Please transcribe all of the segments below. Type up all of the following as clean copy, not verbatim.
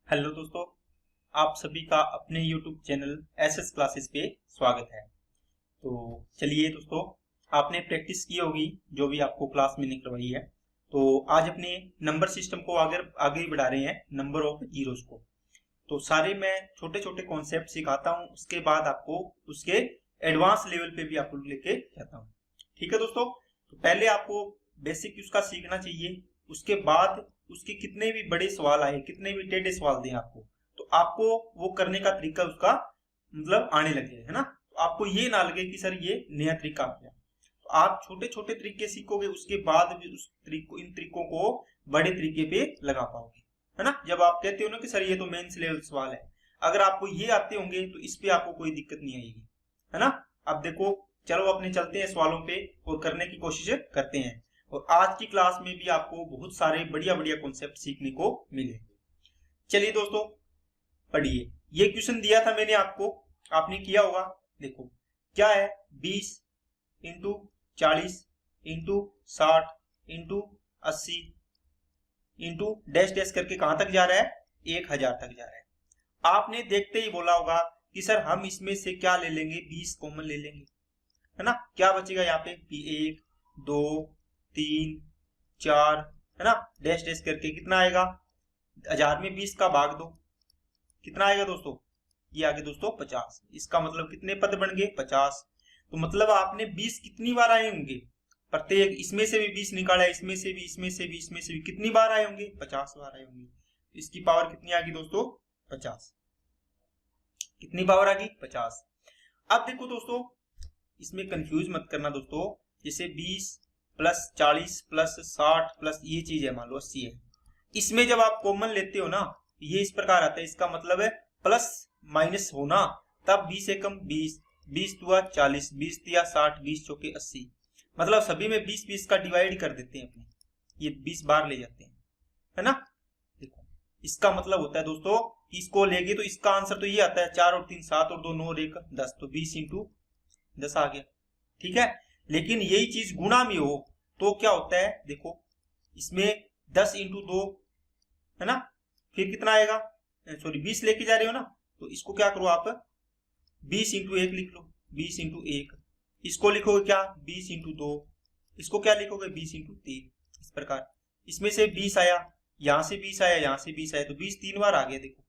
Hello दोस्तों, आप सभी का अपने YouTube चैनल एसएस क्लासेस पे स्वागत है। तो चलिए दोस्तों, आपने प्रैक्टिस की होगी जो भी आपको क्लास मैंने करवाई है। तो आज अपने नंबर सिस्टम को आगे बढ़ा रहे हैं, नंबर ऑफ जीरोस को। तो सारे मैं छोटे छोटे कॉन्सेप्ट सिखाता हूँ, उसके बाद आपको उसके एडवांस लेवल पे भी आपको लेके जाता हूँ। ठीक है दोस्तों, तो पहले आपको बेसिक उसका सीखना चाहिए, उसके बाद उसके कितने भी बड़े सवाल आए, कितने भी टेढ़े सवाल दें आपको, तो आपको वो करने का तरीका उसका मतलब आने लग जाए, है ना। तो आपको ये ना लगे कि सर ये नया तरीका आ गया। तो आप छोटे छोटे तरीके सीखोगे, उसके बाद भी इन तरीकों को बड़े तरीके पे लगा पाओगे, है ना। जब आप कहते हो ना कि सर ये तो मेंस लेवल सवाल है, अगर आपको ये आते होंगे तो इस पे आपको कोई दिक्कत नहीं आएगी, है ना। अब देखो, चलो अपने चलते हैं सवालों पे और करने की कोशिश करते हैं। और आज की क्लास में भी आपको बहुत सारे बढ़िया बढ़िया कॉन्सेप्ट सीखने को मिले। चलिए दोस्तों, पढ़िए। ये क्वेश्चन दिया था मैंने आपको, आपने किया होगा। देखो क्या है, 20 into 40 into 60 into 80 into dash dash करके कहां तक जा रहा है, 1000 तक जा रहा है। आपने देखते ही बोला होगा कि सर हम इसमें से क्या ले लेंगे, 20 कॉमन ले लेंगे, है ना। क्या बचेगा यहाँ पे, 1 2 3 4, है ना। डैश डैश करके कितना आएगा, 1000 में 20 का भाग दो, कितना आएगा दोस्तों, ये आगे दोस्तों 50। इसका मतलब कितने पद बन गए, 50। तो मतलब आपने 20 कितनी बार आए होंगे, प्रत्येक इसमें से भी 20 निकाला, इसमें से भी, इसमें से भी, इसमें से भी, कितनी बार आए होंगे, 50 बार आए होंगे। इसकी पावर कितनी आ गई दोस्तों, 50। कितनी पावर आ गई, 50। अब देखो दोस्तों, इसमें कंफ्यूज मत करना दोस्तों। जैसे 20 प्लस 40 प्लस 60 प्लस ये चीज है, मान लो 80 है। इसमें जब आप कॉमन लेते हो ना, ये इस प्रकार आता है। इसका मतलब है प्लस माइनस होना, तब 20 से कम 20, 20 दुआ 40, 20 तिया 60, 20 चौके 80। मतलब सभी में 20 20 का डिवाइड कर देते हैं अपने, ये 20 बार ले जाते हैं, है ना। देखो इसका मतलब होता है दोस्तों, इसको लेंगे तो इसका आंसर तो ये आता है, 4 और 3 7 और 2 9 और 1 10, तो 20 इंटू 10 आ गया। ठीक है, लेकिन यही चीज गुणा में हो तो क्या होता है, देखो इसमें 10 इंटू 2, है ना, फिर कितना आएगा, सॉरी 20 लेके जा रहे हो ना, तो इसको क्या करो आप, 20 इंटू 1 लिख लो, 20 इंटू 1। इसको लिखोगे क्या, 20 इंटू 2। इसको क्या लिखोगे, 20 इंटू 3। इस प्रकार इसमें से 20 आया, यहां से 20 आया, यहां से 20 आया, तो 20 3 बार आ गया। देखो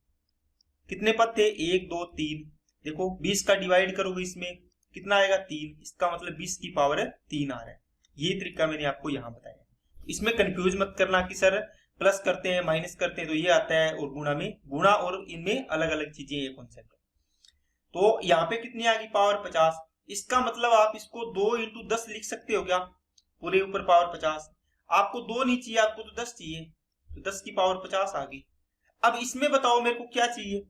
कितने पद थे, 1 2 3। देखो 20 का डिवाइड करोगे इसमें कितना आएगा, 3। इसका मतलब 20 की पावर 3 आ रहा है। ये तरीका मैंने आपको यहाँ बताया। इसमें कंफ्यूज मत करना कि सर प्लस करते हैं माइनस करते हैं तो ये आता है, और गुणा में, गुणा और इनमें अलग अलग चीजें, ये कॉन्सेप्ट। तो यहाँ पे कितनी आ गई, पावर 50। इसका मतलब आप इसको 2 इंटू 10 लिख सकते हो क्या, पूरे ऊपर पावर 50। आपको 2 नहीं चाहिए, आपको तो 10 चाहिए, तो 10 की पावर 50 आ गई। अब इसमें बताओ मेरे को क्या चाहिए,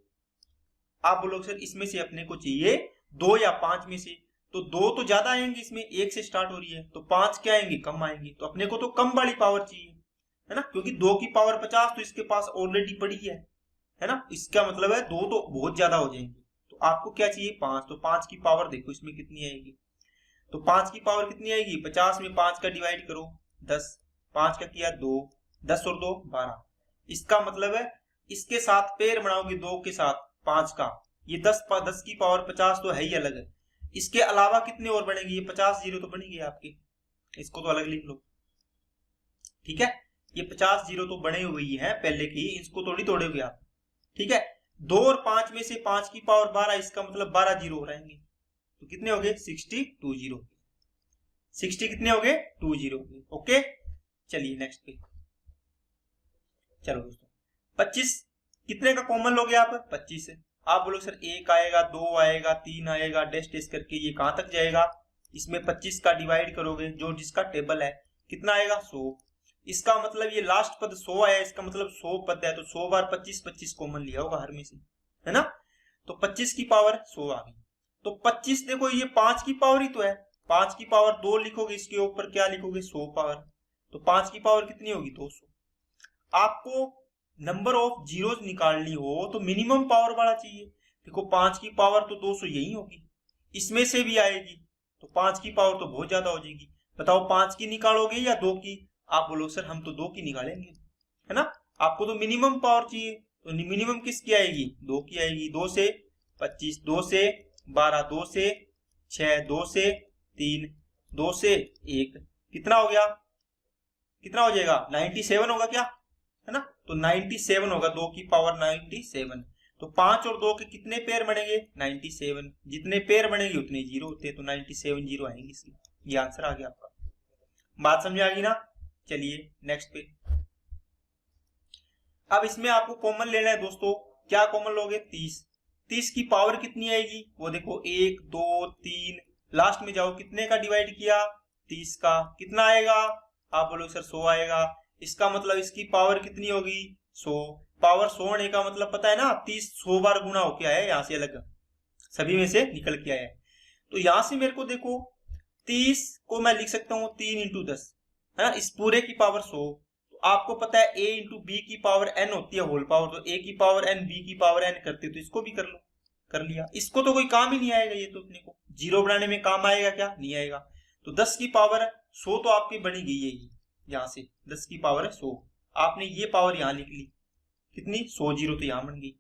आप बोलोगे सर इसमें से अपने को चाहिए 2 या 5 में से। तो 2 तो ज्यादा आएंगे, इसमें 1 से स्टार्ट हो रही है, तो 5 क्या आएंगे, कम आएंगे। तो अपने को तो कम वाली पावर चाहिए, है ना, क्योंकि 2 की पावर 50 तो इसके पास ऑलरेडी पड़ी है ना। इसका मतलब है 2 तो बहुत ज्यादा हो जाएंगे। तो आपको क्या चाहिए, 5। तो 5 की पावर देखो इसमें कितनी आएगी, तो 5 की पावर कितनी आएगी, 50 में 5 का डिवाइड करो 10, 5 का किया 2, 10 और 2 12। इसका मतलब है इसके साथ पेयर बनाओगे 2 के साथ 5 का, ये 10 की पावर 50 तो है ही अलग है। इसके अलावा कितने और बनेंगे, ये 50 जीरो तो बनेंगे आपके, इसको तो अलग लिख लो। ठीक है, ये 50 जीरो तो बने हुई है पहले की, इसको थोड़ी तोड़ोगे आप। ठीक है, 2 और 5 में से 5 की पावर 12, इसका मतलब 12 जीरो हो रहेंगे, तो कितने हो गए, 62 जीरो। 60 कितने हो गए, 2 जीरो हो गए। ओके, चलिए नेक्स्ट पे। चलो दोस्तों, 25 कितने का कॉमन लोगे आप, 25 है। आप बोलो सर 1 आएगा, 2 आएगा, 3 आएगा, डैश डैश करके ये कहां तक जाएगा। इसमें 25 का डिवाइड करोगे, जो जिसका टेबल है, कितना आएगा, 100। इसका मतलब ये लास्ट पद 100 आया, इसका मतलब 100 पद है, तो 100 बार 25 25 कॉमन लिया होगा हर में से, है ना। तो 25 की पावर 100 आ गई। तो 25 देखो ये 5 की पावर ही तो है, 5 की पावर 2 लिखोगे, इसके ऊपर क्या लिखोगे, 100 पावर। तो 5 की पावर कितनी होगी, 200। आपको नंबर ऑफ जीरोस निकालनी हो तो मिनिमम पावर वाला चाहिए। देखो 5 की पावर तो 200 यही होगी, इसमें से भी आएगी, तो 5 की पावर तो बहुत ज्यादा हो जाएगी। बताओ 5 की निकालोगे या 2 की, आप बोलो सर हम तो 2 की निकालेंगे, है ना। आपको तो मिनिमम पावर चाहिए, तो मिनिमम किसकी आएगी? 2 की आएगी। 2 से 25, 2 से 12, 2 से 6, 2 से 3, 2 से 1, कितना हो गया? कितना हो जाएगा? 97 होगा क्या, है ना? तो 97 होगा, 2 की पावर 97। तो 5 और 2 के कितने पेयर बनेंगे? 97। जितने पेयर बनेंगे उतने जीरो होते हैं, तो 97 जीरो आएंगे इसलिए। ये आंसर आ गया आपका। बात समझ आ गई ना? चलिए नेक्स्ट पे। अब इसमें आपको कॉमन लेना है दोस्तों। क्या कॉमन लोगे? 30। 30 की पावर कितनी आएगी? वो देखो 1 2 3, लास्ट में जाओ, कितने का डिवाइड किया? 30 का। कितना आएगा? आप बोलोगे सर 100 आएगा। इसका मतलब इसकी पावर कितनी होगी? 100। पावर 100 होने का मतलब पता है ना, 30 100 बार गुना होके आया है, यहाँ से अलग सभी में से निकल के आया है। तो यहां से मेरे को देखो 30 को मैं लिख सकता हूँ 3 × 10, है ना? इस पूरे की पावर 100। तो आपको पता है a × b की पावर n होती है होल पावर, तो a की पावर n b की पावर n करते हो, तो इसको भी कर लो। कर लिया। इसको तो कोई काम ही नहीं आएगा, ये तो अपने को जीरो बनाने में काम आएगा क्या? नहीं आएगा। तो 10 की पावर 100 तो आपकी बनी गई है, यहाँ से 10 की पावर 100। आपने ये पावर यहाँ लिख ली, कितनी? 100 जीरो तो यहाँ बन गई।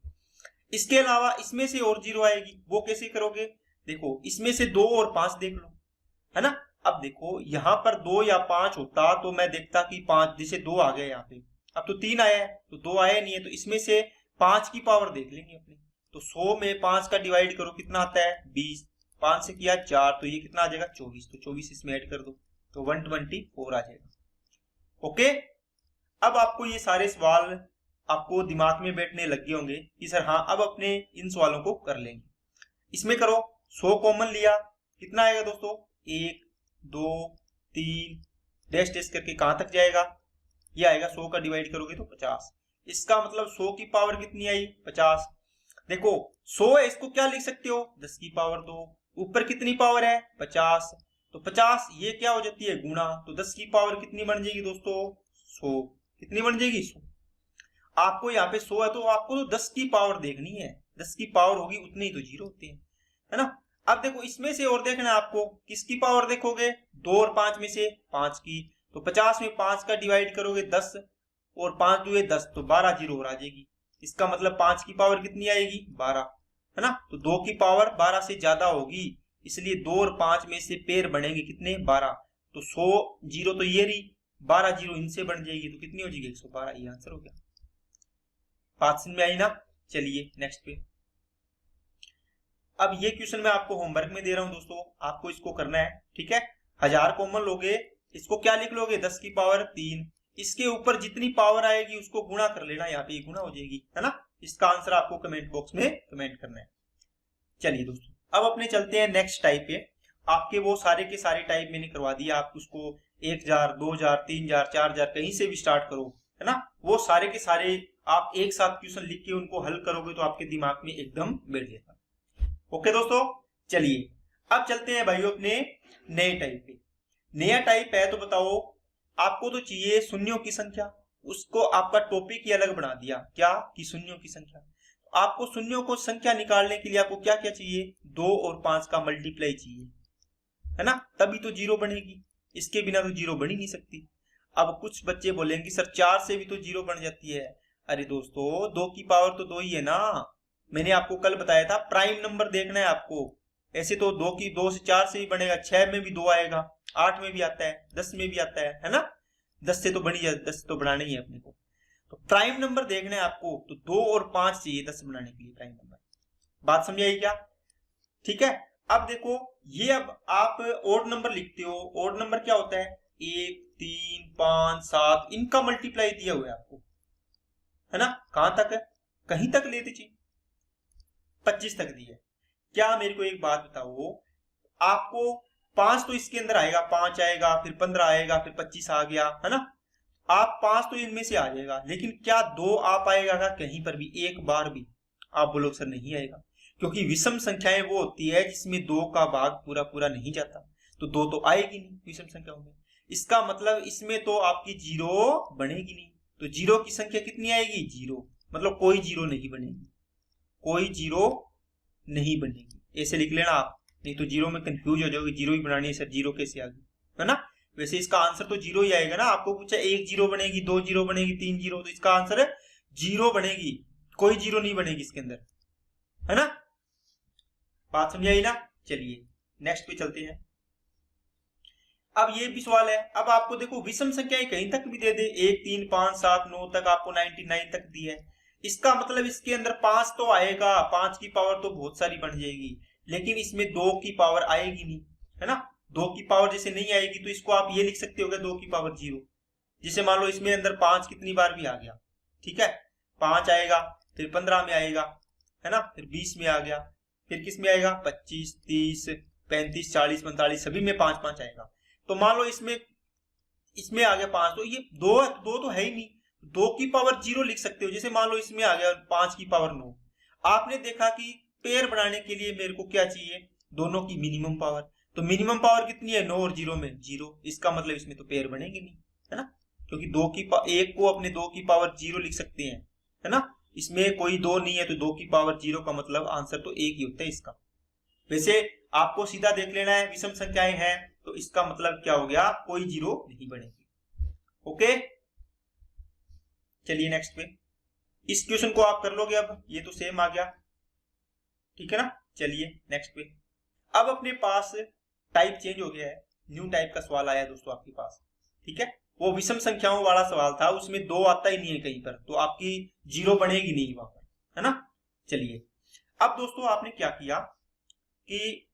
इसके अलावा इसमें से और जीरो आएगी, वो कैसे करोगे? देखो इसमें से 2 और 5 देख लो, है ना? अब देखो यहाँ पर 2 या 5 होता तो मैं देखता कि 5, जैसे 2 आ गया यहाँ पे, अब तो 3 आया है, तो 2 आया नहीं है, तो इसमें से 5 की पावर देख लेंगे अपने। तो 100 में 5 का डिवाइड करो, कितना आता है? 20। 5 से किया 4, तो ये कितना आ जाएगा? 24। तो 24 इसमें ऐड कर दो, तो 124 आ जाएगा। ओके। अब आपको ये सारे सवाल आपको दिमाग में बैठने लग गए होंगे कि सर हाँ, अब अपने इन सवालों को कर लेंगे। इसमें करो, 100 कॉमन लिया, कितना आएगा दोस्तों? 1 2 3 डैश डैश करके कहां तक जाएगा? ये आएगा 100 का डिवाइड करोगे तो 50। इसका मतलब 100 की पावर कितनी आई? 50। देखो 100 है, इसको क्या लिख सकते हो? 10 की पावर 2। ऊपर कितनी पावर है? 50। तो 50 ये क्या हो जाती है? गुणा। तो 10 की पावर कितनी बन जाएगी दोस्तों? 100। कितनी बन जाएगी? 100। आपको यहाँ पे 100 है, तो आपको तो 10 की पावर देखनी है। 10 की पावर होगी उतने ही तो जीरो होते हैं, है ना? अब देखो इसमें से और देखना है आपको, किसकी पावर देखोगे? 2 और 5 में से 5 की। तो 50 में 5 का डिवाइड करोगे 10, और 5 दुए 10, तो 12 जीरो और आ जाएगी। इसका मतलब 5 की पावर कितनी आएगी? 12, है ना? तो 2 की पावर 12 से ज्यादा होगी, इसलिए 2 और 5 में से पेयर बनेंगे कितने? 12। तो 100 जीरो तो ये रही, 12 जीरो इनसे बन जाएगी, तो कितनी हो जाएगी? 112। ये आंसर हो गया। बात समझ में आई ना? चलिए नेक्स्ट पे। अब ये क्वेश्चन मैं आपको होमवर्क में दे रहा हूं दोस्तों, आपको इसको करना है, ठीक है? 1000 कॉमन लोगे, इसको क्या लिख लोगे? 10 की पावर 3। इसके ऊपर जितनी पावर आएगी उसको गुणा कर लेना, यहाँ पे गुणा हो जाएगी, है ना? इसका आंसर आपको कमेंट बॉक्स में कमेंट करना है। चलिए दोस्तों, अब अपने चलते हैं नेक्स्ट टाइप पे। आपके वो सारे के सारे टाइप मैंने करवा दिया, आप उसको 1000 2000 3000 4000 कहीं से भी स्टार्ट करो, है ना? वो सारे के सारे आप एक साथ क्वेश्चन लिख के उनको हल करोगे तो आपके दिमाग में एकदम बैठ जाएगा। ओके दोस्तों, चलिए अब चलते हैं भाइयों अपने नए टाइप पे। नया टाइप है तो बताओ, आपको तो चाहिए शून्यों की संख्या, उसको आपका टॉपिक ही अलग बना दिया, क्या कि शून्यों की संख्या। आपको शून्यों को संख्या निकालने के लिए आपको क्या क्या चाहिए? 2 और 5 का मल्टीप्लाई चाहिए, है ना? तभी तो जीरो बनेगी, इसके बिना तो जीरो बन ही नहीं सकती। अब कुछ बच्चे बोलेंगे सर 4 से भी तो जीरो बन जाती है। अरे दोस्तों 2 की पावर तो 2 ही है ना, मैंने आपको कल बताया था प्राइम नंबर देखना है आपको। ऐसे तो 2 से 4 से भी बनेगा, 6 में भी 2 आएगा, 8 में भी आता है, 10 में भी आता है ना? 10 से तो बनी जाए, 10 से तो बढ़ाना ही है अपने को। तो प्राइम नंबर देखना है आपको, तो 2 और 5 चाहिए 10 बनाने के लिए प्राइम नंबर। बात समझ आई क्या? ठीक है। अब देखो ये, अब आप ओड नंबर लिखते हो, ओड नंबर क्या होता है? 1 3 5 7, इनका मल्टीप्लाई दिया हुआ है आपको, है ना? कहां तक है? कहीं तक लेते चाहिए, 25 तक दिया है। क्या मेरे को एक बात बताओ, आपको 5 तो इसके अंदर आएगा, 5 आएगा, फिर 15 आएगा, फिर 25 आ गया, है ना? आप 5 तो इनमें से आ जाएगा, लेकिन क्या 2 आ पाएगा का कहीं पर भी, एक बार भी? आप बोलोगे सर नहीं आएगा, क्योंकि विषम संख्याएं वो होती है जिसमें 2 का भाग पूरा पूरा नहीं जाता, तो 2 तो आएगी नहीं विषम संख्याओं में। इसका मतलब इसमें तो आपकी जीरो बनेगी नहीं, तो जीरो की संख्या कितनी आएगी? जीरो, मतलब कोई जीरो नहीं बनेगी, कोई जीरो नहीं बनेगी। ऐसे लिख लेना आप, नहीं तो जीरो में कंफ्यूज हो जाओगे, जीरो ही बनानी है सर, जीरो कैसे आ गई, है ना? वैसे इसका आंसर तो जीरो ही आएगा ना। आपको पूछा 1 जीरो बनेगी, 2 जीरो बनेगी, 3 जीरो, तो इसका आंसर है जीरो बनेगी, कोई जीरो नहीं बनेगी इसके अंदर, है ना। बात समझ आई ना। चलिए नेक्स्ट पे चलते हैं। अब ये भी सवाल है, अब आपको देखो विषम संख्याएं कहीं तक भी दे दे, 1 3 5 7 9 तक, आपको 99 तक दी है। इसका मतलब इसके अंदर 5 तो आएगा, 5 की पावर तो बहुत सारी बन जाएगी, लेकिन इसमें 2 की पावर आएगी नहीं, है ना। 2 की पावर जैसे नहीं आएगी तो इसको आप ये लिख सकते हो 2 की पावर 0। जिसे मान लो इसमें अंदर 5 कितनी बार भी आ गया, ठीक है, 5 आएगा, फिर 15 में आएगा, है ना, फिर 20 में आ गया, फिर किस में आएगा, 25 30 35 40 45 सभी में 5 5 आएगा। तो मान लो इसमें आ गया 5, तो ये 2 तो है ही नहीं, 2 की पावर 0 लिख सकते हो। जैसे मान लो इसमें आ गया 5 की पावर 9। आपने देखा कि पेयर बनाने के लिए मेरे को क्या चाहिए, दोनों की मिनिमम पावर। तो मिनिमम पावर कितनी है, 9 और 0 में 0। इसका मतलब इसमें तो पेयर बनेंगे नहीं, है ना, क्योंकि एक को अपने 2 की पावर 0 लिख सकते हैं, है ना। इसमें कोई 2 नहीं है तो 2 की पावर 0 का मतलब आंसर तो 1 ही होता है इसका। वैसे आपको सीधा देख लेना है, विषम संख्याएं हैं तो इसका मतलब क्या हो गया, कोई 0 नहीं बनेगी। ओके, चलिए नेक्स्ट पे। इस क्वेश्चन को आप कर लोगे, अब ये तो सेम आ गया, ठीक है ना। चलिए नेक्स्ट पे। अब अपने पास टाइप चेंज हो गया है, न्यू टाइप का सवाल आया दोस्तों आपके पास, ठीक है। वो विषम संख्याओं वाला सवाल था, उसमें 2 आता ही नहीं है कहीं पर, तो आपकी 0 बनेगी नहीं वहां पर, है ना। चलिए अब दोस्तों आपने क्या किया कि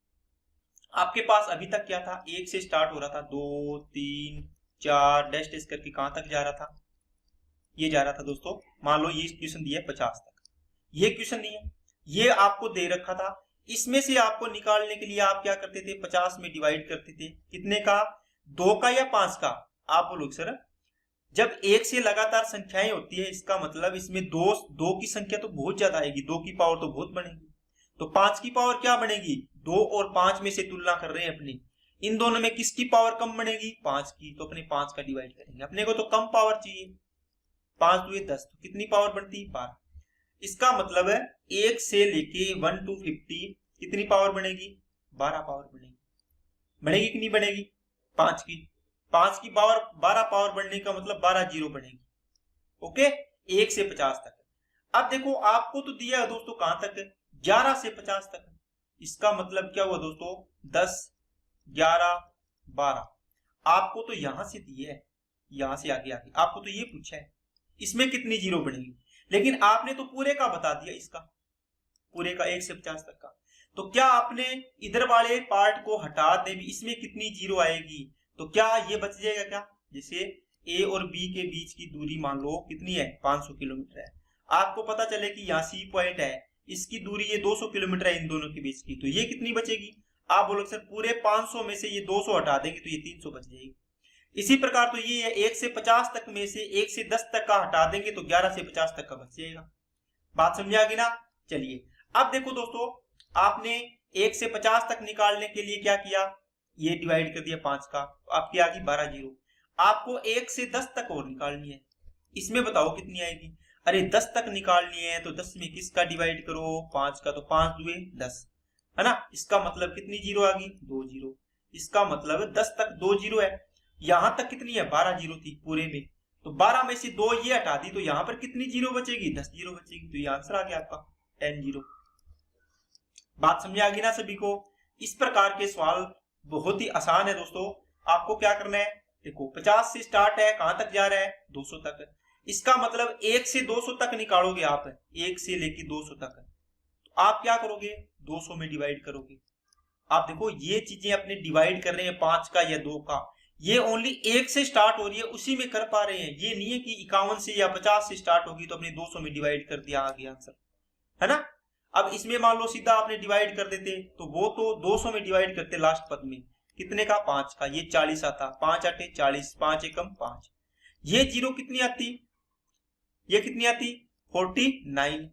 आपके पास अभी तक क्या था, 1 से स्टार्ट हो रहा था, 2 3 4 डैश डैश करके कहां तक जा रहा था, ये जा रहा था दोस्तों। मान लो ये क्वेश्चन दिया है 50 तक, ये क्वेश्चन नहीं है, ये आपको दे रखा था। इसमें से आपको निकालने के लिए आप क्या करते थे, 50 में डिवाइड करते थे, कितने का, 2 का या 5 का। आप बोलोगे सर जब 1 से लगातार संख्याएं होती है, इसका मतलब इसमें 2 की संख्या तो बहुत ज्यादा आएगी, 2 की पावर तो बहुत बनेगी, तो 5 की पावर क्या बनेगी, 2 और 5 में से तुलना कर रहे हैं अपनी, इन दोनों में किसकी पावर कम बनेगी, 5 की, तो अपने 5 का डिवाइड करेंगे, अपने को तो कम पावर चाहिए, 5 2 10, तो कितनी पावर बनती है, 12। इसका मतलब है 1 से लेके 1 to 50 कितनी पावर बनेगी, 12 पावर बनेगी। बनेगी कि नहीं बनेगी, 5 की पावर 12 पावर बढ़ने का मतलब 12 0 बनेगी। ओके, 1 से 50 तक। अब देखो आपको तो दिया है दोस्तों कहां तक, 11 से 50 तक। इसका मतलब क्या हुआ दोस्तों, 10 11 12। आपको तो यहां से दिया है, यहां से आगे आपको तो ये पूछा है इसमें कितनी 0 बनेगी, लेकिन आपने तो पूरे का बता दिया, इसका पूरे का 1 से 50 तक का। तो क्या आपने इधर वाले पार्ट को हटा दे, इसमें कितनी 0 आएगी, तो क्या ये बच जाएगा क्या, जैसे ए और बी के बीच की दूरी मान लो कितनी है, 500 किलोमीटर है। आपको पता चले कि यहाँ सी पॉइंट है, इसकी दूरी ये 200 किलोमीटर है इन दोनों के बीच की, तो ये कितनी बचेगी। आप बोलोगे सर पूरे 500 में से ये 200 हटा देंगे तो ये 300 बच जाएगी। इसी प्रकार तो ये 1 से 50 तक में से 1 से 10 तक का हटा देंगे तो 11 से 50 तक का बच जाएगा। बात समझ आ गई ना। चलिए अब देखो दोस्तों, आपने 1 से 50 तक निकालने के लिए क्या किया, ये डिवाइड कर दिया 5 का, तो आपकी आ गई 12 0। आपको 1 से 10 तक और निकालनी है, इसमें बताओ कितनी आएगी। अरे 10 तक निकालनी है तो 10 में किसका डिवाइड करो, 5 का, तो 5 2 10, है ना। इसका मतलब कितनी 0 आ गई, 2 0। इसका मतलब 10 तक 2 0 है, यहां तक कितनी है, 12 0 थी पूरे में, तो 12 में से 2 ये हटा दी तो यहां पर कितनी 0 बचेगी, 10 0 बचेगी, तो ये आंसर आ गया आपका 10 0। बात समझ आ गई ना सभी को। इस प्रकार के सवाल बहुत ही आसान है दोस्तों। आपको क्या करना है, देखो 50 से स्टार्ट है, कहां तक जा रहा है, 200 तक। इसका मतलब 1 से 200 तक निकालोगे आप, 1 से लेके 200 तक, तो आप क्या करोगे, 200 में डिवाइड करोगे। आप देखो ये चीजें अपने डिवाइड कर रहे हैं 5 का या 2 का, ये ओनली 1 से स्टार्ट हो रही है उसी में कर पा रहे हैं, ये नहीं है कि 51 से या 50 से स्टार्ट होगी तो अपने 200 में डिवाइड कर दिया, आ गया आंसर, है ना। अब इसमें मान लो सीधा आपने डिवाइड कर देते तो वो तो 200 में डिवाइड करते लास्ट पद में, कितने का, 5 का, ये 40 आता, 5 8 40, 5 एकम 5, ये 0 कितनी आती, ये कितनी आती, 49।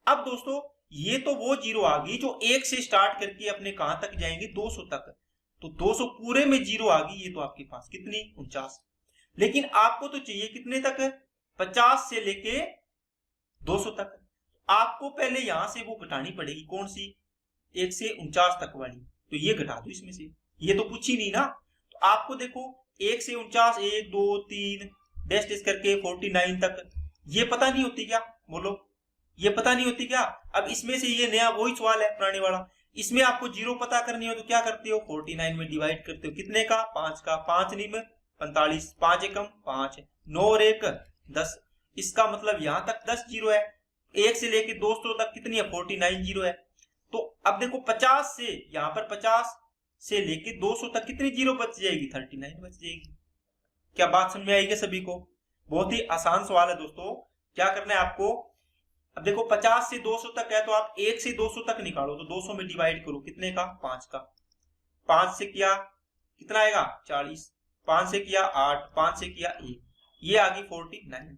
अब दोस्तों ये तो वो 0 आ गई जो 1 से स्टार्ट करके अपने कहां तक जाएंगे, 200 तक, तो 200 पूरे में 0 आ गई, ये तो आपके पास कितनी, 49। लेकिन आपको तो चाहिए कितने तक, 50 से लेके 200 तक। आपको पहले यहां से वो घटानी पड़ेगी, कौन सी, 1 से 49 तक वाली, तो ये घटा दो इसमें से, ये तो पूछी नहीं ना। तो आपको देखो 1 से 49 1 2 3 डैश डैश करके 49 तक, ये पता नहीं होती क्या, बोलो, ये पता नहीं होती क्या? अब इसमें से ये नया वही सवाल है पुराने वाला, इसमें आपको जीरो पता करनी हो तो क्या करते हो, 49 में डिवाइड करते हो, कितने का, 5 का, 5 नहीं में 45, 5 एकम 5, 9 और 1 10, इसका मतलब यहां तक 10 जीरो है, 1 से लेके 200 तक कितनी है, 49 जीरो है। तो अब देखो 50 से, यहाँ पर 50 से लेके 200 तक कितनी जीरो बच जाएगी, 39 बच जाएगी। क्या बात समझ में आएगी सभी को? बहुत ही आसान सवाल है दोस्तों। क्या करना है आपको, अब देखो 50 से 200 तक है तो आप 1 से 200 तक निकालो, तो 200 में डिवाइड करो, कितने का, 5 का, 5 से किया कितना आएगा, 40, 5 से किया 8, 5 से किया 1, ये आ गई 49।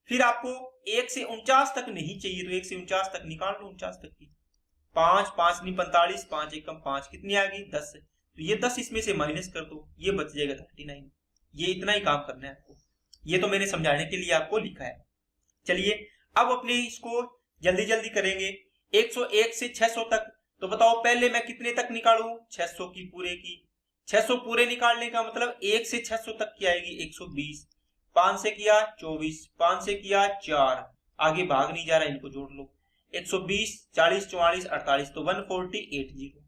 फिर आपको 1 से 49 तक नहीं चाहिए तो 1 से 49 तक निकाल लो, 49 तक की, 5, 5 नहीं 45, 5 एकम 5, कितनी आ गई, 10, तो ये 10 इसमें से माइनस कर दो, ये बच जाएगा 39। ये इतना ही काम करना है आपको, ये तो मैंने समझाने के लिए आपको लिखा है। चलिए अब अपने इसको जल्दी जल्दी करेंगे, 101 से 600 तक, तो बताओ पहले मैं कितने तक निकालूं, 600 की पूरे की, 600 पूरे निकालने का मतलब 1 से 600 तक की आएगी 120, 5 से किया 24, 5 से किया 4, आगे भाग नहीं जा रहा, इनको जोड़ लो, 120, 40, 44, 48, तो 148 जीरो।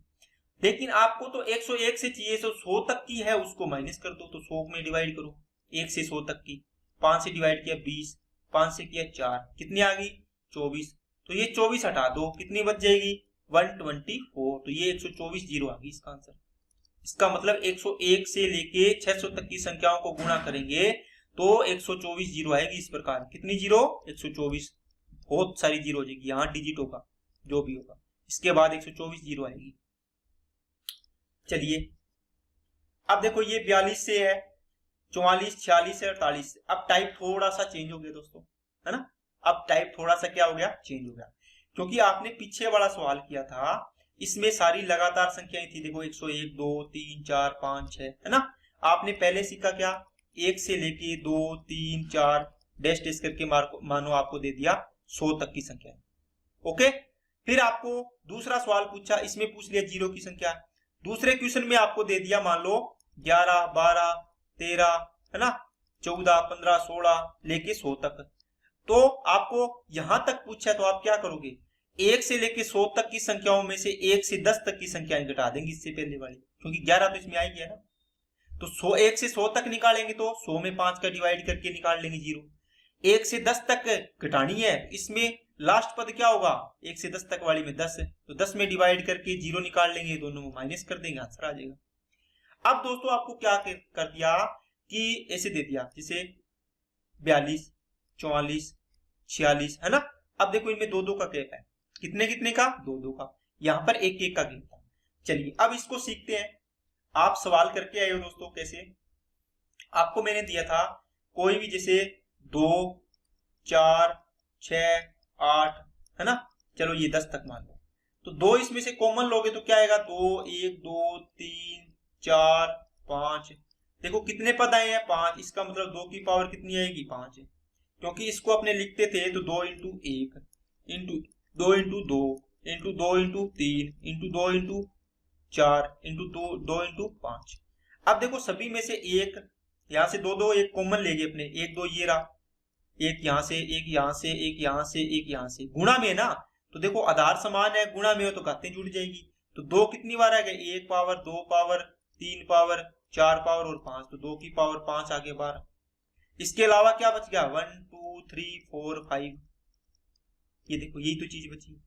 लेकिन आपको तो 101 से चाहिए तो 100 तक की है, उसको माइनस कर दो, तो 100 में डिवाइड करो, 1 से 100 तक की, 5 से डिवाइड किया 20, 5 से किया 4, कितनी आ गई, 24, तो ये 24 हटा दो, कितनी बच जाएगी, 124, तो ये 124 जीरो आ गई इसका आंसर। इसका मतलब 101 से लेके 600 तक की संख्याओं को गुणा करेंगे तो 124 जीरो आएगी। इस प्रकार कितनी जीरो, 124, बहुत सारी जीरो हो जाएगी, यहाँ डिजिट होगा जो भी होगा, इसके बाद 124 जीरो आएगी। चलिए अब देखो ये 42 से है, 44, 46 है, 48, अब टाइप थोड़ा सा चेंज हो गया दोस्तों, है ना, अब टाइप थोड़ा सा क्या हो गया, चेंज हो गया, क्योंकि आपने पीछे वाला सवाल किया था, इसमें सारी लगातार संख्याएं थी, देखो 101, 2, 3, 4, 5, 6, है ना। आपने पहले सीखा क्या, 1 से लेके 2, 3, 4 डैश डैश करके मानो आपको दे दिया 100 तक की संख्या, ओके। फिर आपको दूसरा सवाल पूछा, इसमें पूछ लिया जीरो की संख्या, दूसरे क्वेश्चन में आपको दे दिया मान लो 11, 12, 13, है ना, 14, 15, 16 लेके 100 तक, तो आपको यहां तक पूछा तो आप क्या करोगे, 1 से लेके 100 तक की संख्याओं में से 1 से 10 तक की संख्याएं घटा देंगे इससे पहले वाली, क्योंकि 11 तो इसमें आएगी ना, तो 100, 1 से 100 तक निकालेंगे तो 100 में 5 का डिवाइड करके निकाल लेंगे जीरो, 1 से 10 तक घटानी है, इसमें लास्ट पद क्या होगा, 1 से 10 तक वाली में 10 है, तो 10 में डिवाइड करके जीरो निकाल लेंगे, दोनों में माइनस कर देंगे, आंसर आ जाएगा। अब दोस्तों आपको क्या कर दिया कि ऐसे दे दिया, जैसे 42, 44, 46, है ना। अब देखो इनमें दो दो का गैप है, कितने कितने का, दो दो का, यहां पर एक एक का गैप था। चलिए अब इसको सीखते हैं, आप सवाल करके आए हो दोस्तों, कैसे, आपको मैंने दिया था कोई भी, जैसे 2, 4, 6, 8, है ना, चलो ये 10 तक मान लो, तो 2 इसमें से कॉमन लोगे तो क्या आएगा, 2, 1, 2, 3, 4, 5, देखो कितने पद आए हैं, 5, इसका मतलब 2 की पावर कितनी आएगी, 5 है, क्योंकि इसको अपने लिखते थे तो 2 into 1 into 2 into 2 into 2 into 3 into 2 into 4 into 2 into 5। अब देखो सभी में से एक, यहाँ से दो दो एक कॉमन लेंगे अपने, 1 2 ये रहा, एक यहाँ से, एक यहाँ से, एक यहाँ से, एक यहाँ से, गुणा में ना, तो देखो आधार समान है, गुणा में हो तो घातें जुड़ जाएगी, तो 2 कितनी बार आ गए, 1 पावर, 2 पावर, 3 पावर, 4 पावर और 5, तो 2 की पावर 5 आगे 12, इसके अलावा क्या बच गया, 1 2 3 4 5, ये देखो यही तो चीज बची।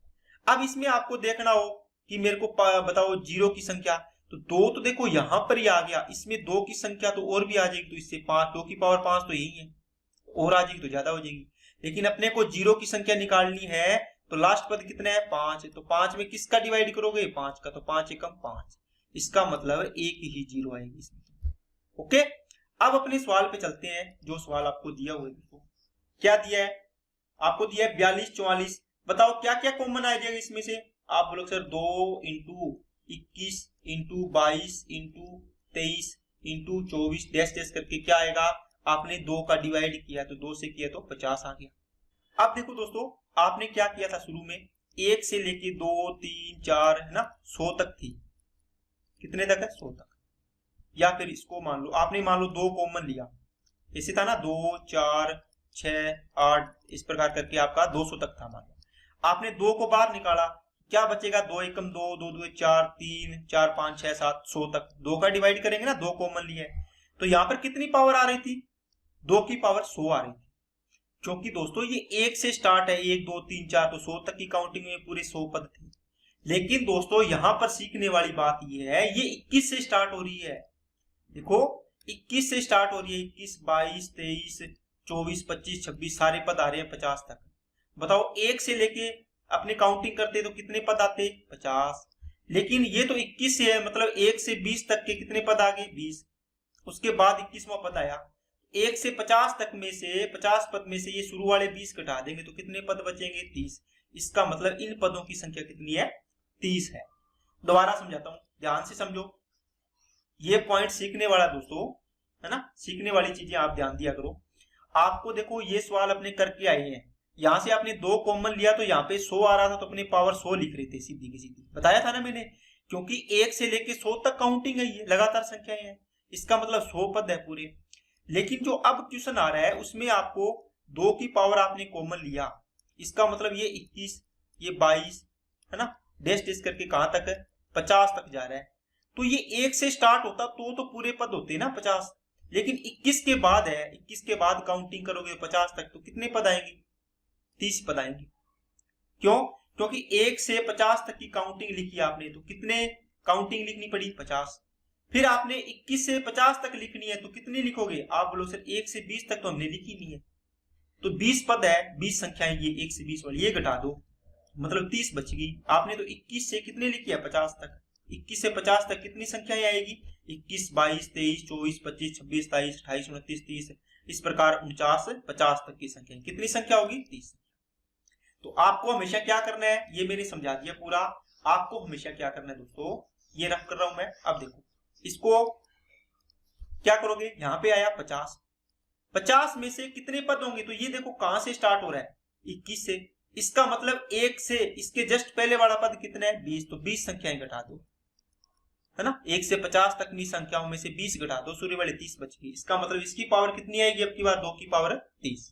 अब इसमें आपको देखना हो कि मेरे को बताओ जीरो की संख्या, तो 2 तो देखो यहां पर ही आ गया, इसमें 2 की संख्या तो और भी आ जाएगी, तो इससे 5, 2 की पावर 5 तो यही है, और आ जाएगी तो ज्यादा हो जाएगी, लेकिन अपने को जीरो की संख्या निकालनी है, तो लास्ट पद कितना है, 5 है, तो 5 में किसका डिवाइड करोगे, 5 का, तो 5 एकम 5, इसका मतलब एक ही जीरो आएगी इसमें, ओके। अब अपने सवाल पे चलते हैं, जो सवाल आपको दिया हुआ है, क्या दिया है आपको, दिया है 42, 44, बताओ क्या क्या कॉमन आ जाएगा इसमें से, आप बोलो sir 2 into 21 into 22 into 23 into 24 dash dash करके क्या आएगा, आपने 2 का डिवाइड किया तो 2 से किया तो 50 आ गया। अब देखो दोस्तों आपने क्या किया था, शुरू में 1 से लेके 2, 3, 4, है ना, 100 तक थी, कितने तक है, 100 तक, या फिर इसको मान लो, आपने मान लो 2 कॉमन लिया, ऐसे था ना, 2, 4, 6, 8, इस प्रकार करके आपका 200 तक था मान लो। आपने 2 को बाहर निकाला, क्या बचेगा? 2 एकम 2, 2 2 4, 3 4 5 6 7 100 तक 2 का डिवाइड करेंगे ना, 2 कॉमन लिया है, तो यहाँ पर कितनी पावर आ रही थी? 2 की पावर 100 आ रही थी। क्योंकि दोस्तों ये 1 से स्टार्ट है, 1 2 3 4, तो 100 तक की काउंटिंग में पूरे 100 पद थे। लेकिन दोस्तों यहाँ पर सीखने वाली बात ये है, ये 21 से स्टार्ट हो रही है। देखो 21 से स्टार्ट हो रही है, 21 22 23 24 25 26 सारे पद आ रहे हैं 50 तक। बताओ 1 से लेके अपने काउंटिंग करते तो कितने पद आते? 50। लेकिन ये तो 21 से है, मतलब 1 से 20 तक के कितने पद आ गए? 20। उसके बाद 21वां पद आया, 1 से 50 तक में से 50 पद में से ये शुरू वाले 20 घटा देंगे तो कितने पद बचेंगे? 30। इसका मतलब इन पदों की संख्या कितनी है? 30 है। दोबारा समझाता हूं, ध्यान से समझो, ये पॉइंट सीखने वाला दोस्तों है ना, सीखने वाली चीजें आप ध्यान दिया करो। आपको देखो ये सवाल अपने करके आए हैं, यहां से आपने 2 कॉमन लिया तो यहाँ पे 100 आ रहा था, तो अपने पावर 100 लिख रहे थे सीधी की सीधी, बताया था ना मैंने, क्योंकि 1 से लेके 100 तक काउंटिंग है, ये लगातार संख्याएं हैं, इसका मतलब 100 पद है पूरे। लेकिन जो अब क्वेश्चन आ रहा है उसमें आपको 2 की पावर आपने कॉमन लिया, इसका मतलब ये 21 ये 22 है ना, डैश डैश करके कहां तक है? 50 तक जा रहा है। तो ये 1 से स्टार्ट होता तो पूरे पद होते ना 50, लेकिन 21 के बाद है, 21 के बाद काउंटिंग करोगे 50 तक तो कितने पद आएंगे? 30 पद आएंगे। क्यों? क्योंकि 1 से 50 तक की काउंटिंग लिखी आपने, तो कितने काउंटिंग लिखनी पड़ी? 50। फिर आपने 21 से 50 तक लिखनी है तो कितनी लिखोगे? आप बोलो सर 1 से 20 तक तो हमने लिखी नहीं है, तो 20 पद है, 20 संख्याएं ये 1 से 20 वाली, ये घटा दो, मतलब 30 बच गई। आपने तो 21 से कितने लिखी है? 50 तक। 21 से 50 तक कितनी संख्याएं आएगी? 21 22 23 24 25 26 27 28 29 30, इस प्रकार 49 50 तक की संख्या, कितनी संख्या होगी? 30। तो आपको हमेशा क्या करना है, ये मैंने समझा दिया पूरा। आपको हमेशा क्या करना है दोस्तों, ये रफ कर रहा हूं मैं, अब देखो इसको क्या करोगे, यहां पे आया 50, 50 में से कितने पद होंगे? तो ये देखो कहां से स्टार्ट हो रहा है? 21 से। इसका मतलब 1 से इसके जस्ट पहले वाला पद कितना है? 20। तो 20 संख्याएं घटा दो, है ना, 1 से 50 तक की संख्याओं में से 20 घटा दो, सूर्य वाले 30 बच गई। इसका मतलब इसकी पावर कितनी आएगी अब की बार? 2 की पावर 30।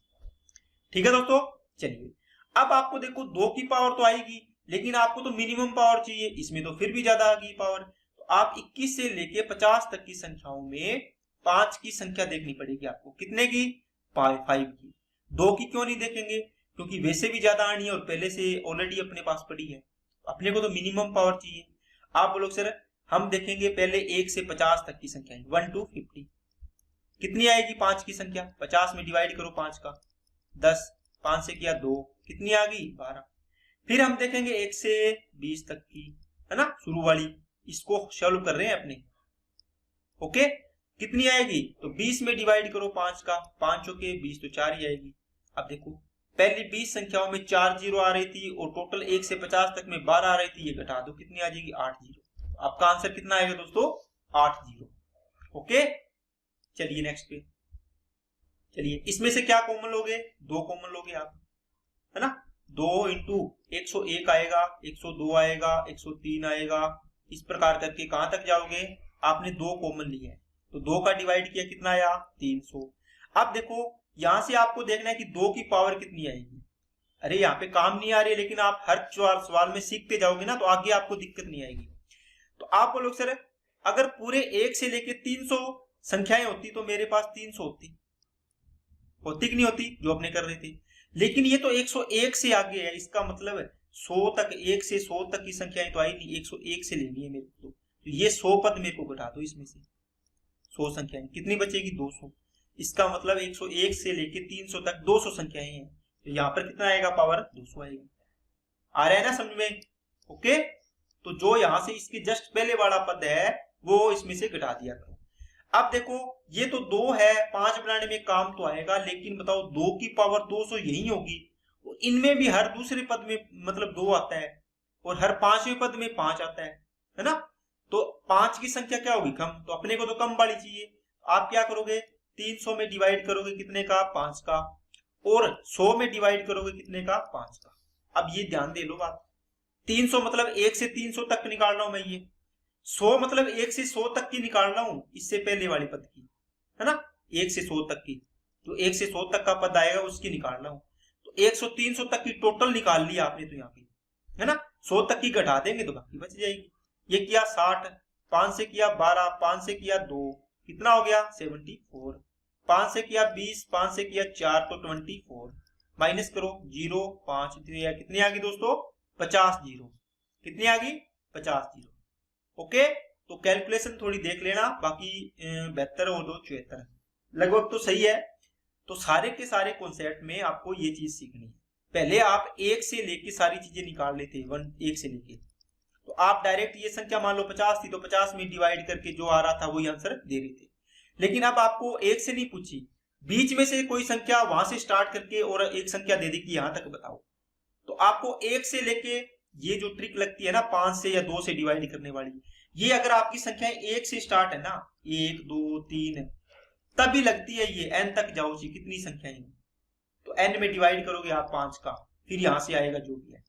ठीक है दोस्तों, चलिए अब आपको देखो 2 की पावर तो आएगी, लेकिन आपको तो मिनिमम पावर चाहिए, इसमें तो फिर भी ज्यादा आ गई पावर। तो आप 21 से लेके 50 तक की संख्याओं में 5 की संख्या देखनी पड़ेगी आपको। कितने की? 5 की। 2 की क्यों नहीं देखेंगे? क्योंकि वैसे भी ज्यादा आनी है और पहले से ऑलरेडी अपने पास पड़ी है, अपने को तो मिनिमम पावर चाहिए। आप बोलो सर हम देखेंगे पहले 1 से 50 तक की संख्या, 1 to 50 कितनी आएगी? 5 की संख्या, 50 में डिवाइड करो 5 का, 10, 5 से किया 2, कितनी आ गई? 12। फिर हम देखेंगे 1 से 20 तक की, है ना, शुरू वाली, इसको सॉल्व कर रहे हैं अपने। ओके, कितनी आएगी? तो 20 में डिवाइड करो 5 का, 5 के 20 तो 4 ही आएगी। अब देखो पहली 20 संख्याओं में 4 जीरो आ रही थी और टोटल 1 से 50 तक में 12 आ रही थी, ये घटा दो, कितनी आ जाएगी? 8 जीरो। आपका आंसर कितना आएगा दोस्तों? 8 जीरो। ओके, चलिए नेक्स्ट पे चलिए, इसमें से क्या कॉमन लोगे? 2 कॉमन लोगे आप, है ना, 2 इंटू 101 आएगा, 102 आएगा, 103 आएगा, इस प्रकार करके कहां तक जाओगे? आपने 2 कॉमन लिए हैं तो 2 का डिवाइड किया, कितना आया? 300। अब देखो यहां से आपको देखना है कि 2 की पावर कितनी आएगी। अरे यहाँ पे काम नहीं आ रही, लेकिन आप हर सवाल में सीखते जाओगे ना तो आगे आपको दिक्कत नहीं आएगी। तो आप बोलोगे सर अगर पूरे 1 से लेके 300 संख्याएं होती तो मेरे पास 300 होती कि नहीं होती, जो अपने कर रहे थे। लेकिन ये तो 101 से आगे है, इसका मतलब 100 तक, 1 से 100 तक की संख्याएं तो आई नहीं, 101 से लेनी है मेरे को। तो ये 100 पद मेरे को घटा दो, इसमें से 100 संख्याएं कितनी बचेगी? 200। इसका मतलब 101 से लेके 300 तक 200 संख्याएं हैं, तो यहाँ पर कितना आएगा? पावर 200 आएगी। आ रहा है ना समझ में? ओके, तो जो यहां से इसके जस्ट पहले वाला पद है वो इसमें से घटा दिया करो। अब देखो ये तो 2 है, 5 बनाने में काम तो आएगा, लेकिन बताओ 2 की पावर 200 यही होगी, तो इनमें भी हर दूसरे पद में मतलब 2 आता है और हर 5वें पद में 5 आता है ना, तो 5 की संख्या क्या होगी? कम, तो अपने को तो कम वाली चाहिए। आप क्या करोगे? 300 में डिवाइड करोगे, कितने का? 5 का, और 100 में डिवाइड करोगे, कितने का? 5 का। अब ये ध्यान दे लो बात, 300 मतलब 1 से 300 तक निकाल रहा हूं मैं, ये 100 मतलब 1 से 100 तक की निकाल रहा हूं, इससे पहले वाले पद की, है ना, 1 से 100 तक की, तो 1 से 100 तक का पद आएगा उसकी निकाल रहा हूं। तो तो 100 300 तक की टोटल निकाल ली आपने, तो यहाँ पे है ना 100 तक की घटा देंगे तो बाकी बच जाएगी। ये किया 60, 5 से किया 12, 5 से किया 2, कितना हो गया 74, 5 से किया 20, 5 से किया 4 तो 24, माइनस करो 0 5 कितनी आ गई दोस्तों 50 जीरो, कितनी आ गई 50 जीरो। ओके, तो कैलकुलेशन थोड़ी देख लेना, बाकी 72 और 2 74 लगभग तो सही है। तो सारे के सारे कॉन्सेप्ट में आपको ये चीज सीखनी है। पहले आप एक से लेके सारी चीजें निकाल लेते हैं, एक से लेके, तो आप डायरेक्ट ये संख्या मान लो 50 थी तो 50 में डिवाइड करके जो आ रहा था वही आंसर दे रहे थे। लेकिन अब आपको एक से नहीं पूछी, बीच में से कोई संख्या वहां से स्टार्ट करके और एक संख्या दे दी कि यहां तक बताओ, तो आपको एक से लेके ये जो ट्रिक लगती है ना 5 से या 2 से डिवाइड करने वाली, ये अगर आपकी संख्या एक से स्टार्ट है ना 1 2 3 तभी लगती है, ये n तक जाओ जी कितनी संख्याएं, तो n में डिवाइड करोगे आप 5 का, फिर यहां से आएगा जो भी है।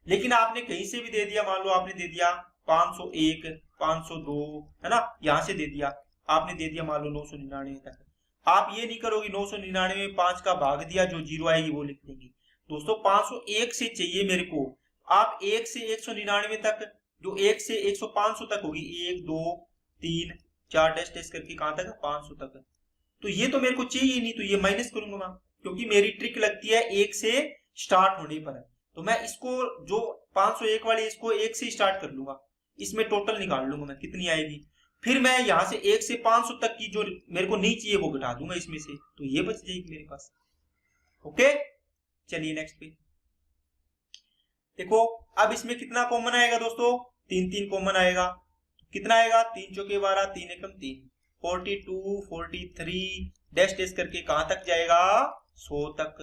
लेकिन आपने कहीं से भी दे दिया, मान लो आपने दे दिया 501 502 है ना, यहां से दे दिया आपने दे दिया मान लो 999 तक, आप ये नहीं करोगे 999 में 5 का भाग दिया जो जीरो आएगी वो लिख देंगे। दोस्तों 501 से चाहिए मेरे को, आप 1 से 199 तक, जो 1 से 500 तक होगी 1 2 3 4 डैश डैश करके कहां तक 500 तक, तो ये तो मेरे को चाहिए नहीं, तो ये माइनस करूंगा मैं, क्योंकि मेरी ट्रिक लगती है 1 से स्टार्ट होने पर, तो मैं इसको जो 501 वाली इसको 1 से स्टार्ट कर लूंगा, इसमें टोटल निकाल लूंगा मैं कितनी आएगी, फिर मैं यहां से 1 से 500 तक की जो मेरे को नहीं चाहिए वो घटा दूंगा इसमें से, तो ये बच जाएगी मेरे पास। ओके, चलिए नेक्स्ट पे देखो, अब इसमें कितना कॉमन आएगा दोस्तों, 3 3 कॉमन आएगा, कितना आएगा 3 चौके 12 3 एकम 3, 42 43 डैश डैश करके कहां तक जाएगा 100 तक।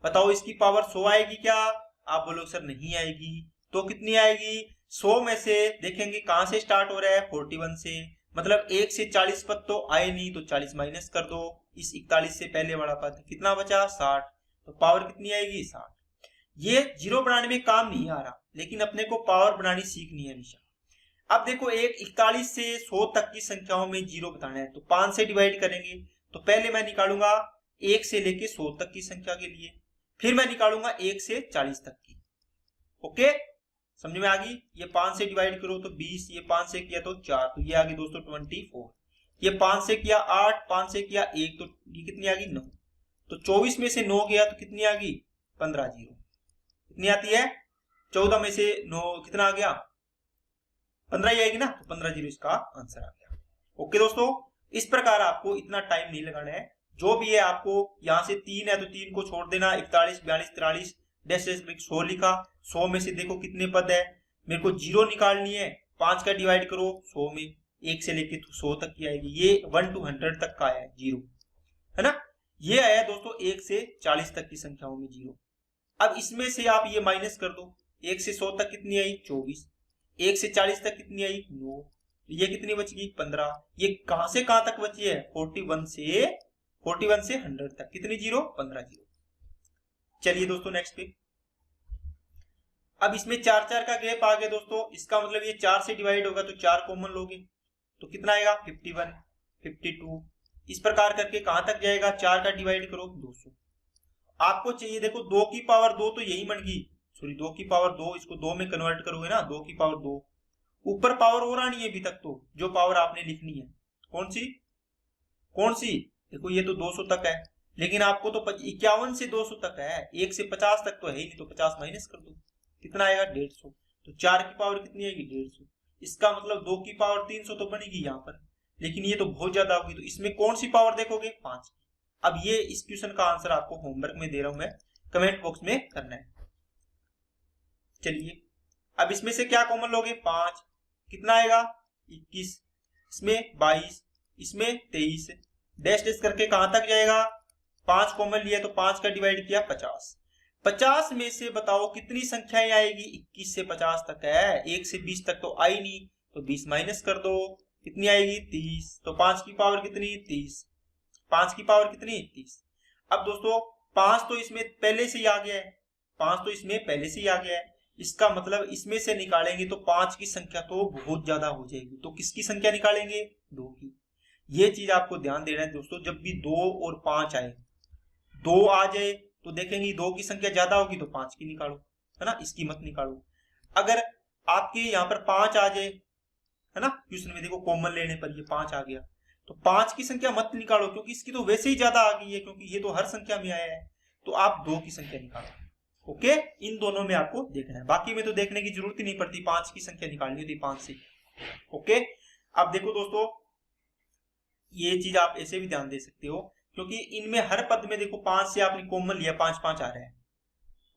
बताओ इसकी पावर 100 आएगी क्या, आप बोलो सर नहीं आएगी, तो कितनी आएगी 100 में से देखेंगे कहां से स्टार्ट हो रहा है 41 से, मतलब 1 से 40 पद तो आए नहीं, तो 40 माइनस कर दो, इस 41 से पहले वाला पद कितना बचा 60, तो पावर कितनी आएगी 60। ये जीरो बनाने में काम नहीं आ रहा, लेकिन अपने को पावर बनानी सीखनी है हमेशा। अब देखो एक 41 से 100 तक की संख्याओं में जीरो बताना है, तो 5 से डिवाइड करेंगे, तो पहले मैं निकालूंगा 1 से लेके 100 तक की संख्या के लिए, फिर मैं निकालूंगा 1 से 40 तक की। ओके, समझ में आ गई, ये 5 से डिवाइड करो तो 20, ये 5 से किया तो 4, तो ये आ गई दोस्तों 24, ये 5 से किया 8, 5 से किया 1, तो ये कितनी आ गई 9, तो 24 में से 9 गया तो कितनी आ गई 15 जीरो, कितनी आती है 14 में से 9 कितना आ गया 15 ही आएगी ना, तो 15 जीरो इसका आंसर आ गया। ओके दोस्तों, इस प्रकार आपको इतना टाइम नहीं लगाना है, जो भी है आपको यहाँ से 3 है तो 3 को छोड़ देना, 41 42 43 डैश डैश 100 लिखा, 100 में से देखो कितने पद है, मेरे को जीरो निकालनी है, 5 का डिवाइड करो 100 में, 1 से लेके 100 तक की आएगी, ये 1 to 100 तक का आया जीरो, है ना, ये आया दोस्तों 1 से 40 तक की संख्याओं में जीरो। अब इसमें से आप ये माइनस कर दो, 1 से 100 तक कितनी आई 24, 1 से 40 तक कितनी आई 9, ये कितनी बच गई 15, ये कहां से कहां तक बची है 41 से 100 तक, कितनी जीरो 15 जीरो। चलिए दोस्तों नेक्स्ट पे, अब इसमें 4 4 का गैप आ गया दोस्तों, इसका मतलब ये 4 से डिवाइड होगा तो 4 कॉमन लोगे, तो कितना आएगा 51 52, इस प्रकार करके कहां तक जाएगा, 4 का डिवाइड करो 200, आपको चाहिए देखो 2 की पावर 2 तो यही बन गई, सॉरी 2 की पावर 2, इसको 2 में कन्वर्ट करोगे ना, 2 की पावर 2, ऊपर पावर और आनी है अभी तक, तो जो पावर आपने लिखनी है कौन सी देखो, ये तो 200 तक है, लेकिन आपको तो 51 से 200 तक है, 1 से 50 तक तो है ही नहीं, तो 50 माइनस कर दो, कितना आएगा 150, तो 4 की पावर कितनी आएगी 150, इसका मतलब 2 की पावर 300 तो बनेगी यहाँ पर, लेकिन ये तो बहुत ज्यादा होगी, तो इसमें कौन सी पावर देखोगे 5। अब ये इस क्वेश्चन का आंसर आपको होमवर्क में दे रहा हूं मैं, कमेंट बॉक्स में करना है। चलिए अब इसमें से क्या कॉमन लोगे 5, कितना आएगा 21, इसमें 22, इसमें 23, डैश डैश करके कहां तक जाएगा, 5 कॉमन लिया तो 5 का डिवाइड किया 50, 50 में से बताओ कितनी संख्याएं आएगी, 21 से 50 तक है, 1 से 20 तक तो आई नहीं, तो 20 माइनस कर दो, कितनी आएगी 30, तो 5 की पावर कितनी 30, 5 की पावर कितनी 30। अब दोस्तों 5 तो इसमें पहले से ही आ गया है, 5 तो इसमें पहले से ही आ गया है, इसका मतलब इसमें से निकालेंगे तो 5 की संख्या तो बहुत ज्यादा हो जाएगी, तो किसकी संख्या निकालेंगे 2 की। ये चीज आपको ध्यान देना है दोस्तों, जब भी 2 और 5 आए, 2 आ जाए तो देखेंगे 2 की संख्या ज्यादा होगी तो 5 की निकालो, है ना, इसकी मत निकालो। अगर आपके यहाँ पर 5 आ जाए, है ना, क्वेश्चन में देखो कॉमन लेने पर ये 5 आ गया, तो 5 की संख्या मत निकालो क्योंकि इसकी तो वैसे ही ज्यादा आ गई है, क्योंकि ये तो हर संख्या में आया है। तो आप 2 की संख्या निकालो। ओके, इन दोनों में आपको देखना है, बाकी में तो देखने की जरूरत ही नहीं पड़ती, 5 की संख्या निकालनी होती 5 से। ओके, अब देखो दोस्तों, ये चीज आप ऐसे भी ध्यान दे सकते हो, क्योंकि इनमें हर पद में देखो 5 से आपने कॉमन लिया, 5 5 आ रहा है।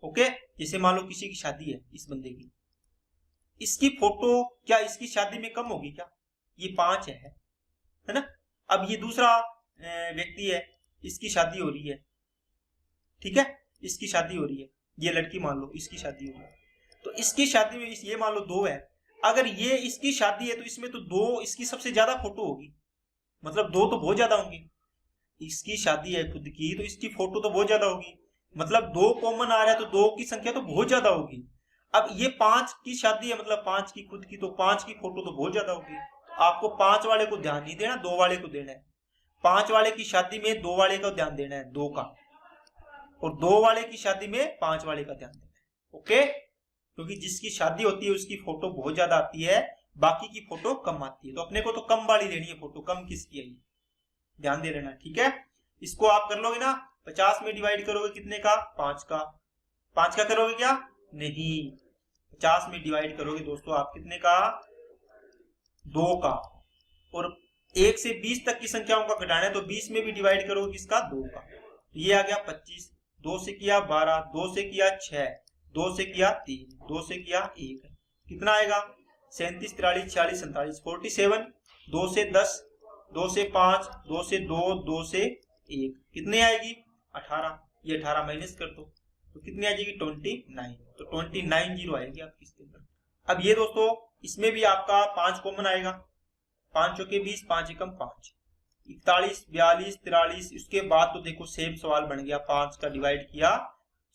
ओके, जैसे मान लो किसी की शादी है, इस बंदे की, इसकी फोटो क्या इसकी शादी में कम होगी क्या? ये 5 है ना। अब ये दूसरा व्यक्ति है, इसकी शादी हो रही है, ठीक है, इसकी शादी हो रही है, ये लड़की मान लो इसकी शादी हो रही है, तो इसकी शादी में ये मान लो 2 है। अगर ये इसकी शादी है तो इसमें तो 2 इसकी सबसे ज्यादा फोटो होगी, मतलब 2 तो बहुत ज्यादा होंगी। इसकी शादी है खुद की तो इसकी फोटो तो बहुत ज्यादा होगी, मतलब 2 कॉमन आ रहा है तो 2 की संख्या तो बहुत ज्यादा होगी। अब ये 5 की शादी है, मतलब 5 की खुद की, तो 5 की फोटो तो बहुत ज्यादा होगी। तो आपको 5 वाले को ध्यान नहीं देना, 2 वाले को देना है। 5 वाले की शादी में 2 वाले का ध्यान देना है, 2 का, और 2 वाले की शादी में 5 वाले का ध्यान देना है। ओके, क्योंकि जिसकी शादी होती है उसकी फोटो बहुत ज्यादा आती है, बाकी की फोटो कम आती है, तो अपने को तो कम वाली लेनी है फोटो, कम किसकी है ध्यान दे लेना, ठीक है। इसको आप कर लोगे ना, 50 में डिवाइड करोगे कितने का? 5 का। 5 का करोगे क्या? नहीं, 50 में डिवाइड करोगे दोस्तों आप कितने का? 2 का। और 1 से 20 तक की संख्याओं का घटाना है तो 20 में भी डिवाइड करोगे किसका? 2 का। ये आ गया 25, 2 से किया 12, 2 से किया 6, 2 से किया 3, 2 से किया 1, कितना आएगा? 37, 43, 46, 47, 47, 2 से 10, 2 से 5, 2 से 2, 2 से 1, कितनी आएगी? 18। ये 18 माइनस कर दो तो कितनी आ जाएगी? 29। तो 29 जीरो आएगी आपकी इसके अंदर। अब ये दोस्तों इसमें भी आपका 5 कॉमन आएगा, 5 चौके 20, 5 एकम 5, 41, 42, 43। इसके बाद तो देखो सेम सवाल बन गया, 5 का डिवाइड किया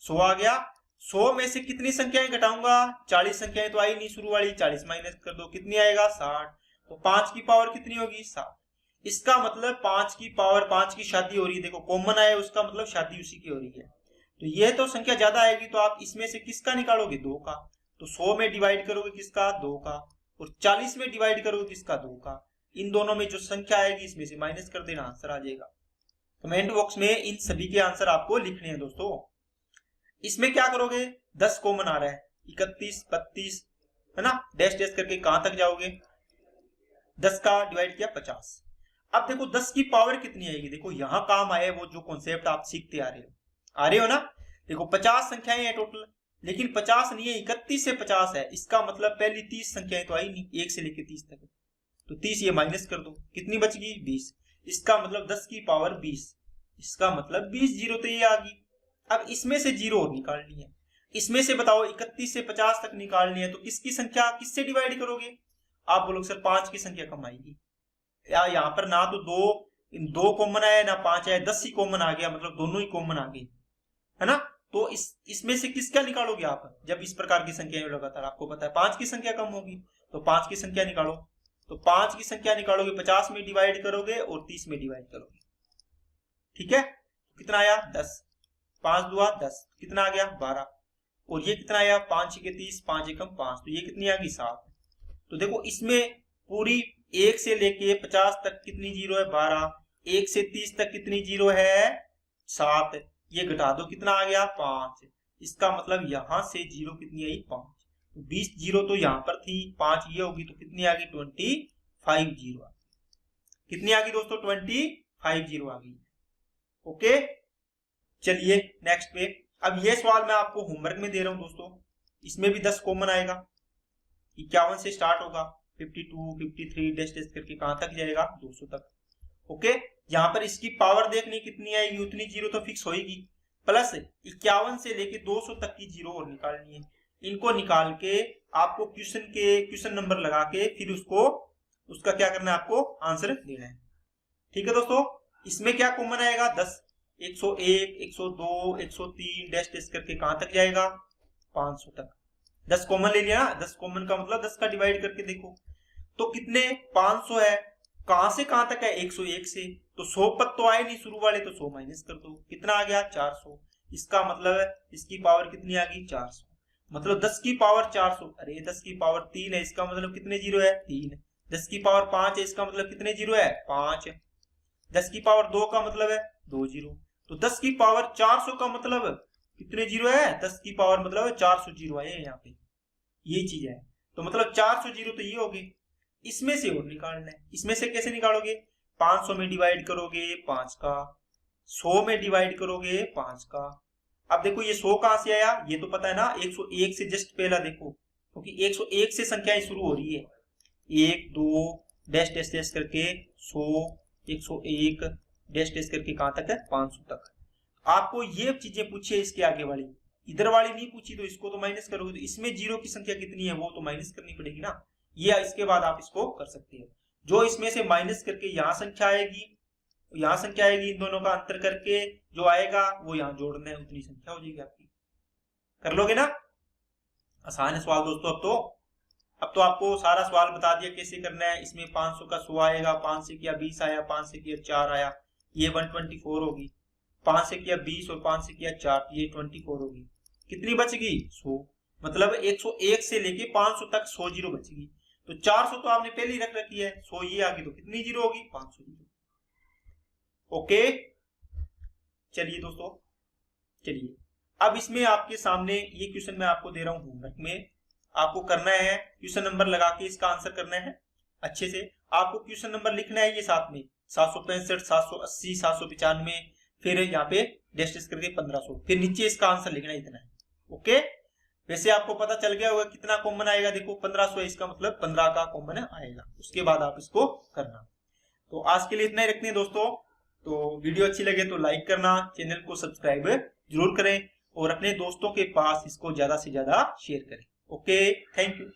100 आ गया। 100 में से कितनी संख्याएं घटाऊंगा? 40 संख्याएं तो आई नहीं शुरू वाली, 40 माइनस कर दो, कितनी आएगा? 60। तो 5 की पावर कितनी होगी? 7। इसका मतलब 5 की पावर 5 की शादी हो रही है, देखो कॉमन आया, उसका मतलब शादी उसी की हो रही है, तो ये तो संख्या ज्यादा आएगी, तो आप इसमें से किसका निकालोगे? 2 का। तो 100 में डिवाइड करोगे किसका? 2 का, और 40 में डिवाइड करोगे किसका? 2 का। इन दोनों में जो संख्या आएगी इसमें से माइनस कर देना, आंसर आ जाएगा। कमेंट बॉक्स में इन सभी के आंसर आपको लिखने हैं दोस्तों। इसमें क्या करोगे? 10 कॉमन आ रहा है, 31, 32, है ना, डैश डैश करके कहां तक जाओगे? 10 का डिवाइड किया 50। अब देखो 10 की पावर कितनी आएगी, देखो यहां काम आए वो जो कॉन्सेप्ट आप सीखते आ रहे हो ना। देखो 50 संख्याएं हैं टोटल, लेकिन 50 नहीं है, 31 से 50 है, इसका मतलब पहली 30 संख्याएं तो आई नहीं, 1 से लेकर 30 तक, तो 30 ये माइनस कर दो, कितनी बच गई? 20। इसका मतलब 10 की पावर 20, इसका मतलब 20 जीरो तो ये आ गई। अब इसमें से जीरो और निकालनी है, इसमें से बताओ 31 से 50 तक निकालनी है, तो किसकी संख्या किससे डिवाइड करोगे? आप बोलोगे सर 5 की संख्या कम आएगी, या यहाँ पर ना तो 2 कॉमन आया ना 5 आया, 10 ही कॉमन आ गया, मतलब दोनों ही कॉमन आ गए, है ना। तो इसमें से किसका निकालोगे आप? जब इस प्रकार की संख्या लगातार आपको पता है 5 की संख्या कम होगी, तो 5 की संख्या निकालो। तो 5 की संख्या निकालोगे, 50 में डिवाइड करोगे और 30 में डिवाइड करोगे, ठीक है। कितना आया? 10, 5 दुआ 10, कितना आ गया? 12, और ये कितना आया? 5 के 30, 5 एकम 5, तो ये कितनी आ गई? 7। तो देखो इसमें पूरी 1 से लेके 50 तक कितनी जीरो है? 12। 1 से 30 तक कितनी जीरो है? 7। ये घटा दो, कितना आ गया? 5। इसका मतलब यहां से जीरो कितनी आई? 5। तो 20 जीरो तो यहां पर थी, 5 ये होगी, तो कितनी आ गई? 25 जीरो। कितनी आ गई दोस्तों? 25 जीरो आ गई। ओके, चलिए नेक्स्ट पे। अब ये सवाल मैं आपको होमवर्क में दे रहा हूं दोस्तों, इसमें भी 10 कॉमन आएगा, 51 से स्टार्ट होगा, 52, 53 डैश डैश करके कहां तक जाएगा? 200 तक। ओके, यहाँ पर इसकी पावर देखनी कितनी आएगी, उतनी जीरो तो फिक्स होगी, प्लस 51 से लेके 200 तक की जीरो और निकालनी है। इनको निकाल के आपको क्वेश्चन नंबर लगा के फिर उसका क्या करना है? आपको आंसर देना है, ठीक है दोस्तों। इसमें क्या कॉमन आएगा? 10, 101, 102, 103 डैश डैश करके कहां तक जाएगा? 500 तक। 10 कॉमन ले लिया ना, 10 कॉमन का मतलब 10 का डिवाइड करके देखो, तो कितने? 500 है, कहां से कहां तक है? 101 से, तो 100 पद तो आए नहीं शुरू वाले, तो 100 माइनस कर दो, कितना आ गया? 400। इसका मतलब है इसकी पावर कितनी आ गई 400, मतलब 10 की पावर 400, अरे 10 की पावर 3 है, इसका मतलब कितने जीरो है 3। 10 की पावर 5 है, इसका मतलब कितने जीरो है 5। 10 की पावर 2 का मतलब है 2 जीरो। तो 10 की पावर 400 का मतलब कितने जीरो है, 10 की पावर मतलब है 400 जीरो आए यहाँ पे, ये चीज है। तो मतलब 400 जीरो तो ये हो गए। इसमें से और निकालना है, इसमें से कैसे निकालोगे, 500 में डिवाइड करोगे 5 का, 100 में डिवाइड करोगे 5 का। अब देखो ये 100 कहां से आया, ये तो पता है ना 101 से जस्ट पहला देखो, क्योंकि 101 से संख्याएं शुरू हो रही है, 1 2 डैश डैश डैश करके 100 101 डैश डैश करके कहां तक है 500 तक। आपको ये चीजें पूछी है इसके आगे वाली, इधर वाली नहीं पूछी, तो इसको तो माइनस करोगे, तो इसमें जीरो की संख्या कितनी है वो तो माइनस करनी पड़ेगी ना, ये इसके बाद आप इसको कर सकते हो। जो इसमें से माइनस करके यहाँ संख्या आएगी, यहाँ संख्या आएगी, इन दोनों का अंतर करके जो आएगा वो यहाँ जोड़ना है, उतनी संख्या हो जाएगी आपकी। कर लोगे ना, आसान है सवाल दोस्तों। अब तो आपको सारा सवाल बता दिया कैसे करना है। इसमें 500 का 100 आएगा, 5 से किया 20 आया, 5 से किया 4 आया, ये 124 होगी। 5 से किया 20 और 5 से किया 4, ये 24 होगी। कितनी बचेगी 100, मतलब 101 से लेके 500 तक 100 जीरो बचेगी। तो 400 तो आपने पहले ही रख रखी है, 100 ये आगे, तो कितनी जीरो होगी 500 जीरो। ओके चलिए दोस्तों, चलिए अब इसमें आपके सामने ये क्वेश्चन मैं आपको दे रहा हूं होमवर्क में, आपको करना है क्वेश्चन नंबर लगा के इसका आंसर करना है अच्छे से। आपको क्वेश्चन नंबर लिखना है ये साथ में 765 780 795, फिर यहाँ पे डैश डैश करके 1500, फिर नीचे इसका आंसर लिखना है, इतना है। ओके वैसे आपको पता चल गया होगा कितना कॉमन आएगा, देखो 1500 है, इसका मतलब 15 का कॉमन आएगा, उसके बाद आप इसको करना। तो आज के लिए इतना ही रखते हैं दोस्तों। तो वीडियो अच्छी लगे तो लाइक करना, चैनल को सब्सक्राइब जरूर करें और अपने दोस्तों के पास इसको ज्यादा से ज्यादा शेयर करें। Okay thank you.